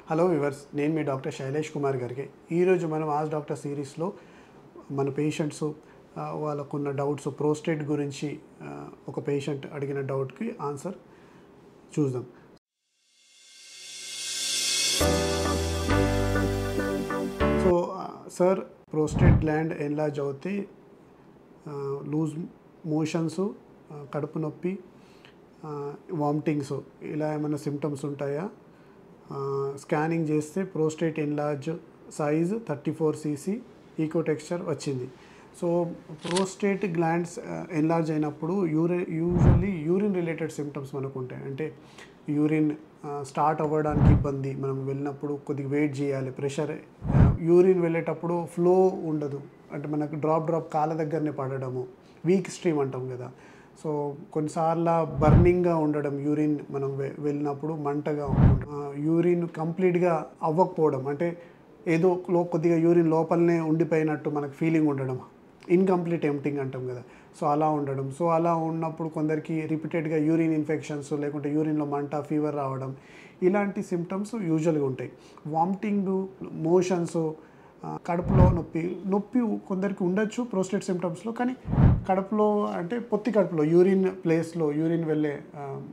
Hello viewers, నేను మీ doctor Shailesh Kumar గారికి. ఈరోజు మనం ఆజ్ డాక్టర్ సిరీస్లో మన పేషెంట్స్ వాళ్ళకున్న డౌట్స్ ప్రోస్టేట్ గురించి ఒక పేషెంట్ అడిగిన డౌట్కి ఆన్సర్ చూద్దాం. So sir, prostate gland enlarge అవుతే లూజ్ మోషన్స్, కడుపు నొప్పి, వామిటింగ్స్ ఇలా ఏమైనా సిమ్టమ్స్ ఉంటాయా? స్కానింగ్ చేస్తే prostate enlarge size 34 cc echo texture వచ్చింది. సో ప్రోస్టేట్ గ్లాండ్స్ ఎన్లార్జ్ అయినప్పుడు యూజువల్లీ యూరిన్ రిలేటెడ్ సిమ్టమ్స్ మనకు ఉంటాయి. అంటే యూరిన్ స్టార్ట్ అవ్వడానికి ఇబ్బంది, మనం వెళ్ళినప్పుడు కొద్దిగా వెయిట్ చేయాలి, ప్రెషర్, యూరిన్ వెళ్ళేటప్పుడు ఫ్లో ఉండదు, అంటే మనకు డ్రాప్ కాళ్ళ దగ్గరనే పడడము, వీక్ స్ట్రీమ్ అంటాం కదా. సో కొన్నిసార్లు బర్నింగ్గా ఉండడం, యూరిన్ మనం వెళ్ళినప్పుడు మంటగా ఉండడం, యూరిన్ కంప్లీట్గా అవ్వకపోవడం, అంటే ఏదో కొద్దిగా యూరిన్ లోపలనే ఉండిపోయినట్టు మనకు ఫీలింగ్ ఉండడం, ఇన్కంప్లీట్ ఎంప్టింగ్ అంటాం కదా. సో అలా ఉండడం. సో అలా ఉన్నప్పుడు కొందరికి రిపీటెడ్గా యూరిన్ ఇన్ఫెక్షన్స్, లేకుంటే యూరిన్లో మంట, ఫీవర్ రావడం, ఇలాంటి సిమ్టమ్స్ యూజువల్గా ఉంటాయి. వామిటింగ్, మోషన్స్, కడుపులో నొప్పి కొందరికి ఉండొచ్చు ప్రోస్టేట్ సిమ్టమ్స్లో. కానీ కడుపులో అంటే పొత్తి కడుపులో యూరిన్ ప్లేస్లో, యూరిన్ వెళ్ళే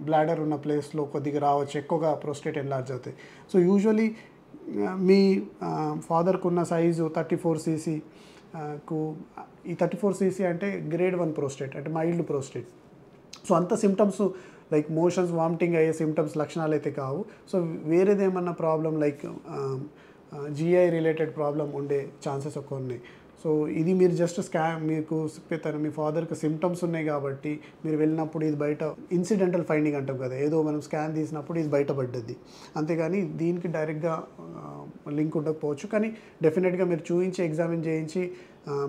బ్లాడర్ ఉన్న ప్లేస్లో కొద్దిగా రావచ్చు, ఎక్కువగా ప్రోస్టేట్ ఎన్లార్జ్ అవుతాయి. సో యూజువలీ మీ ఫాదర్కు ఉన్న సైజు 34 cc కు, ఈ 34 cc అంటే గ్రేడ్ 1 ప్రోస్టేట్, అంటే మైల్డ్ ప్రోస్టేట్. సో అంత సిమ్టమ్స్ లైక్ మోషన్స్, వామిటింగ్ అయ్యే సిమ్టమ్స్ లక్షణాలు అయితే కావు. సో వేరేదేమన్నా problem like GI related problem ఉండే ఛాన్సెస్ ఎక్కువ ఉన్నాయి. సో ఇది మీరు జస్ట్ మీకు మీ ఫాదర్కి సిమ్టమ్స్ ఉన్నాయి కాబట్టి మీరు వెళ్ళినప్పుడు ఇది బయట ఇన్సిడెంటల్ ఫైండింగ్ అంటాం కదా, ఏదో మనం స్కాన్ తీసినప్పుడు ఇది బయటపడ్డది, అంతేగాని దీనికి డైరెక్ట్గా లింక్ ఉండకపోవచ్చు. కానీ డెఫినెట్గా మీరు చూపించి ఎగ్జామిన్ చేయించి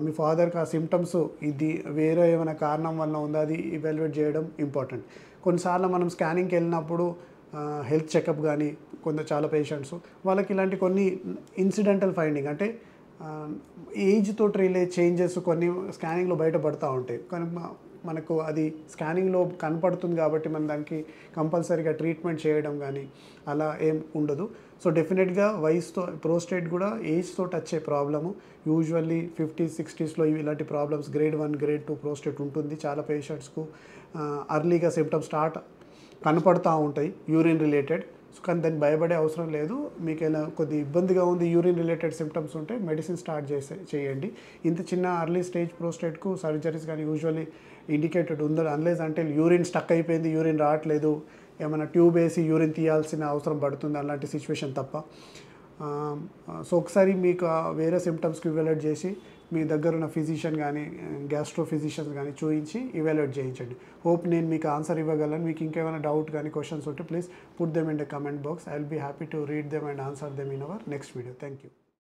మీ ఫాదర్కి ఆ సిమ్టమ్స్ ఇది వేరే ఏమైనా కారణం వల్ల ఉందా అది ఇవాల్యుయేట్ చేయడం ఇంపార్టెంట్. కొన్నిసార్లు మనం స్కానింగ్కి వెళ్ళినప్పుడు హెల్త్ చెకప్ కానీ చాలా పేషెంట్స్ వాళ్ళకి ఇలాంటి కొన్ని ఇన్సిడెంటల్ ఫైండింగ్, అంటే ఏజ్ తోటి రిలేట్ చేంజెస్ కొన్ని స్కానింగ్లో బయటపడుతూ ఉంటాయి. కానీ మనకు అది స్కానింగ్లో కనపడుతుంది కాబట్టి మనం దానికి కంపల్సరీగా ట్రీట్మెంట్ చేయడం కానీ అలా ఏం ఉండదు. సో డెఫినెట్గా వయసుతో ప్రోస్టేట్ కూడా ఏజ్తో వచ్చే ప్రాబ్లము. యూజువల్లీ 50s, 60sలో ఇలాంటి ప్రాబ్లమ్స్ గ్రేడ్ 1, గ్రేడ్ 2 ప్రోస్టేట్ ఉంటుంది. చాలా పేషెంట్స్కు అర్లీగా సిమ్టమ్స్ స్టార్ట్ కనపడుతూ ఉంటాయి యూరిన్ రిలేటెడ్. సో కానీ దాన్ని భయపడే అవసరం లేదు. మీకు ఎలా కొద్ది ఇబ్బందిగా ఉంది, యూరిన్ రిలేటెడ్ సిమ్టమ్స్ ఉంటే మెడిసిన్ స్టార్ట్ చేయండి. ఇంత చిన్న అర్లీ స్టేజ్ ప్రోస్టేట్కు సర్జరీస్ కానీ యూజువల్లీ ఇండికేటెడ్ ఉందో, అన్లెస్ అంటే యూరిన్ స్టక్ అయిపోయింది, యూరిన్ రావట్లేదు, ఏమైనా ట్యూబ్ వేసి యూరిన్ తీయాల్సిన అవసరం పడుతుంది అలాంటి సిచ్యువేషన్ తప్ప. సో ఒకసారి మీకు వేరే సిమ్టమ్స్కి ఇవాల్యుయేట్ చేసి మీ దగ్గర ఉన్న ఫిజిషియన్ కానీ గ్యాస్ట్రో ఫిజిషియన్స్ కానీ చూపించి ఇవాల్యుయేట్ చేయించండి. హోప్ నేను మీకు ఆన్సర్ ఇవ్వగలను. మీకు ఇంకేమైనా డౌట్ కానీ క్వశ్చన్స్ ఉంటే please put them in the comment box. I will be happy to read them and answer them in our next video. Thank you.